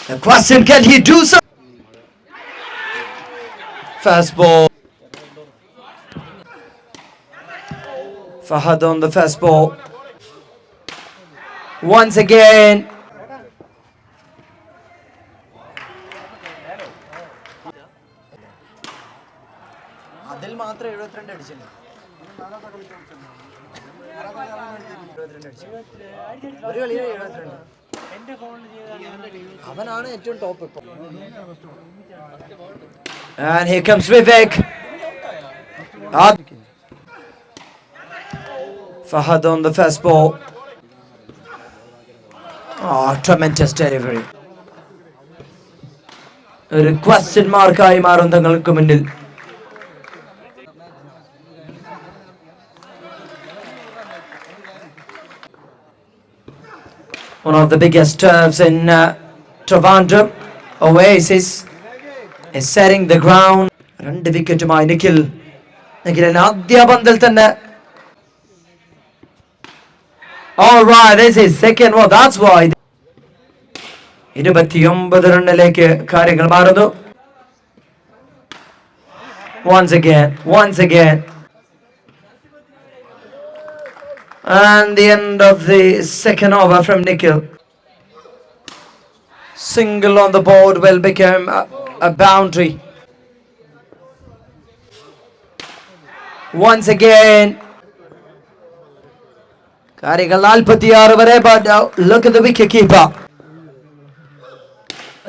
The question, can he do so? Fastball. Fahad on the fastball. Once again. അതിൽ മാത്രം 72 അടിച്ചില്ല. ഒരു കളിയിൽ 72. അവനാണ് ഏറ്റവും ടോപ്പ് ഇപ്പൊ. And here comes Vivek. Fahad on the fastball. Oh, tremendous delivery. ഒരു ക്വസ്റ്റ്യൻ മാർക്കായി മാറും തങ്ങൾക്ക് മുന്നിൽ. One of the biggest turfs in Trivandrum. Oasis is setting the ground. 2 വിക്കറ്റുമായി Nikhil. നിഖിലിന് ആദ്യ പന്തിൽ തന്നെ. All right, this is second one. That's why 29 റണ്ണിലേക്ക് കാര്യങ്ങൾ മാറുന്നു. Once again. And the end of the second over from Nikhil. Single on the board will become a boundary. Once again. കാര്യങ്ങൾ 46 വരെ, but look at the wicket keeper.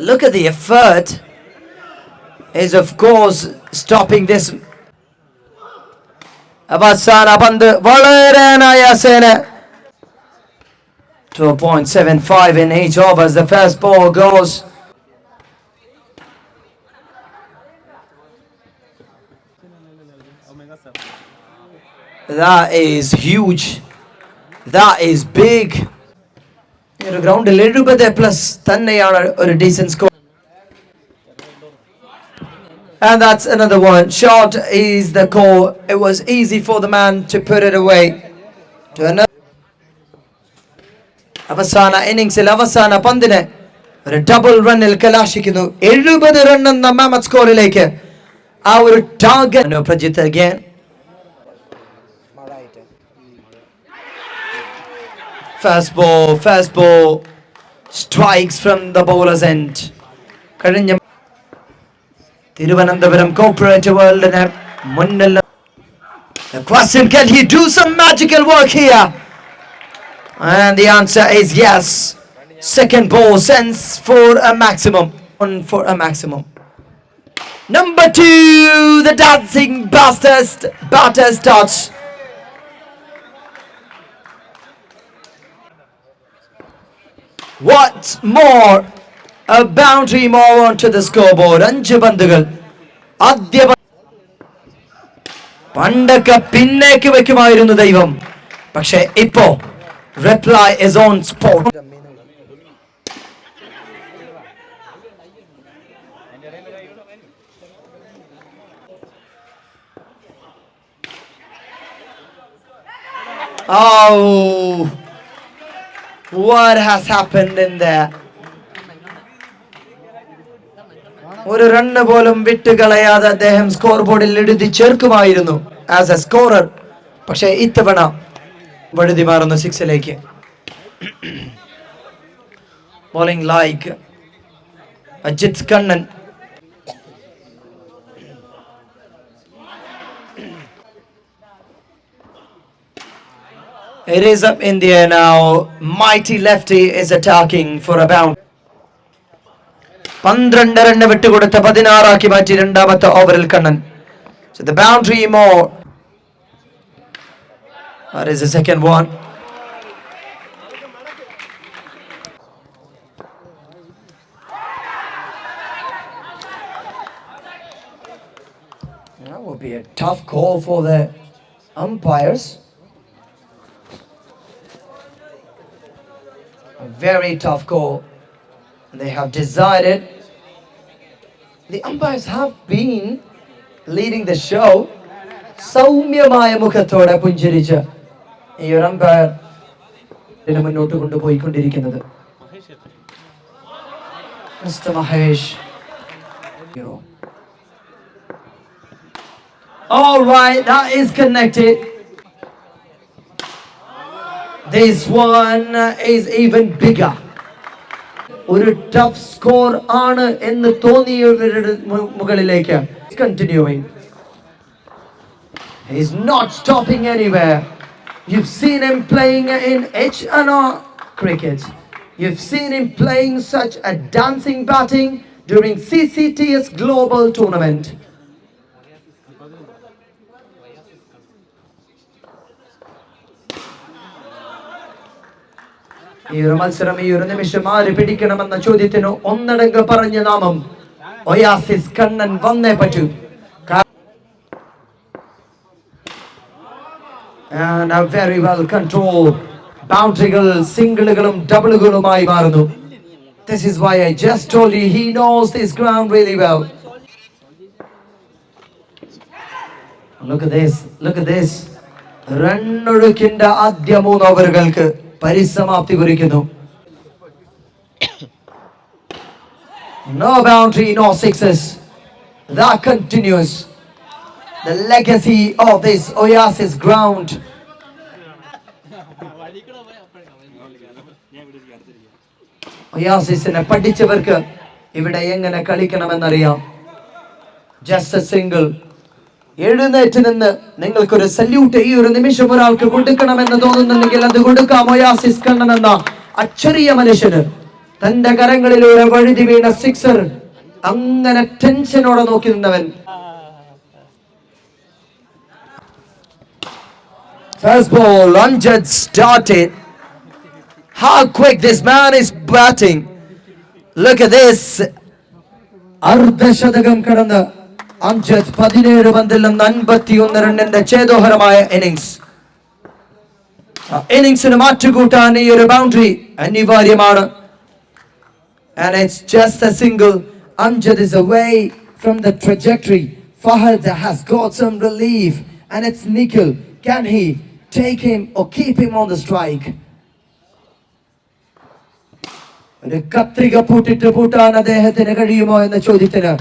Look at the effort is of course stopping this. അവസാന പന്ത് വളരെ അനായാസേന. 2.75 in each over as the first ball goes. That is huge. That is big. ഒരു ഗ്രൗണ്ടിൽ 70+ തന്നെയാണ് ഒരു decent score. And that's another one. Short is the call. It was easy for the man to put it away. To another. അവസാന ഇന്നിംഗ്സിൽ അവസാന പന്തിന് ഒരു double റണ്ണിൽ കലാശിക്കുന്നു. 70 run എന്ന mammoth സ്കോറിലേക്ക് ആ ഒരു target. Prajith again. Fastball strikes from the bowler's end. കഴിഞ്ഞ Thiruvananthapuram corporate വേൾഡിന് മുന്നിൽ. The question, can he do some magical work here? And the answer is yes. Second ball sends for a maximum. For a maximum. Number 2, the dancing batter starts. What's more, a boundary more onto the scoreboard. 5 പന്തുകൾ. ആദ്യ പണ്ടൊക്കെ പിന്നേക്ക് വെക്കുമായിരുന്നു ദൈവം, പക്ഷെ ഇപ്പോ reply is on spot. Oh, what has happened in there? ഒരു run പോലും വിട്ടുകളയാതെ അദ്ദേഹം score ബോർഡിൽ എഴുതി ചേർക്കുമായിരുന്നു ആസ് എ സ്കോറർ. പക്ഷേ ഇത്തവണ വഴുതി മാറുന്നു 6ലേക്ക്. Bowling like Ajith Kannan. It is up in the air now. Mighty lefty is attacking for a boundary. 12 run വിട്ടുകൊടുത്ത 16 ആക്കി മാറ്റി രണ്ടാമത്തെ ഓവറിൽ Kannan. So the boundary more. That is the second one. That would be a tough call for the umpires. A very tough call. They have decided. The umpires have been leading the show. സൗമ്യമായ മുഖത്തോടെ പുഞ്ചിരിച്ച് ഈ ഒരു umpire മുന്നോട്ട് കൊണ്ടുപോയിക്കൊണ്ടിരിക്കുന്നത്. Mr. Mahesh. All right, that is connected. This one is even bigger. ഒരു tough score ആണ് എന്ന് തോന്നിയവരുടെ മുകളിലേക്ക്. Continuing. He's not stopping anywhere. You've seen him playing in HNR cricket. You've seen him playing such a dancing batting during CCTS Global Tournament. ഈ ഒരു മത്സരം ഈ ഒരു നിമിഷം ആര് പിടിക്കണമെന്ന ചോദ്യത്തിന് ഒന്നടങ്കം പറഞ്ഞ നാമം ഒയാസിസ് കണ്ണൻ വന്നേ പറ്റൂ. And a very well controlled ബൗണ്ടറികൾ സിംഗിളുകളും ഡബിളുകളുമായി മാറുന്നു. This is why I just told you he knows this ground really well. Look at this, look at this. റണ്ണൊഴുക്കിന്റെ ആദ്യ 3 ഓവറുകൾക്ക് പരിസമാപ്തി കുറിക്കുന്നു. No boundary, no sixes. That continues. The legacy of this Oasis ground. Oasisനെ പഠിച്ചവർക്ക് ഇവിടെ എങ്ങനെ കളിക്കണമെന്നറിയാം. Just a single. എഴുന്നേറ്റ് നിന്ന് നിങ്ങൾക്കൊരു salute ഈ ഒരു നിമിഷം ഒരാൾക്ക് കൊടുക്കണമെന്ന് തോന്നുന്നുണ്ടെങ്കിൽ അത് കൊടുക്കാം. ഒയാസിസ് കണ്ണൻ എന്ന അച്ചറിയ മനുഷ്യന് തന്റെ കരങ്ങളിലൂടെ വഴുതി വീണ സിക്സർ അങ്ങനെ ടെൻഷനോടെ നോക്കി നിന്നവൻ. First ball, Amjad started. How quick this man is batting. Look at this. അർദ്ധശതകം കടന്ന് അംജദ് 17 പന്തിൽ 51 റണ്ണിന്റെ ഛേദോഹരമായ ഇന്നിംഗ്സ്. ഇന്നിംഗ്സിന് മാറ്റുകൂട്ടാൻ ഈ ഒരു ബൗണ്ടറി അനിവാര്യമാണ്. And it's just a single. Amjad is away from the trajectory. Fahad has got some relief and it's Nikhil. Can he take him or keep him on the strike? ഒരു കത്രിക പൂട്ടിട്ട് പൂട്ടാൻ അദ്ദേഹത്തിന് കഴിയുമോ എന്ന ചോദ്യത്തിന്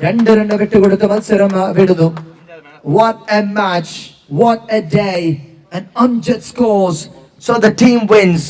2 റണ്ണ് വിട്ടുകൊടുത്ത് മത്സരം വിടുന്നു. What a match, what a day, and Amjad scores, so the team wins.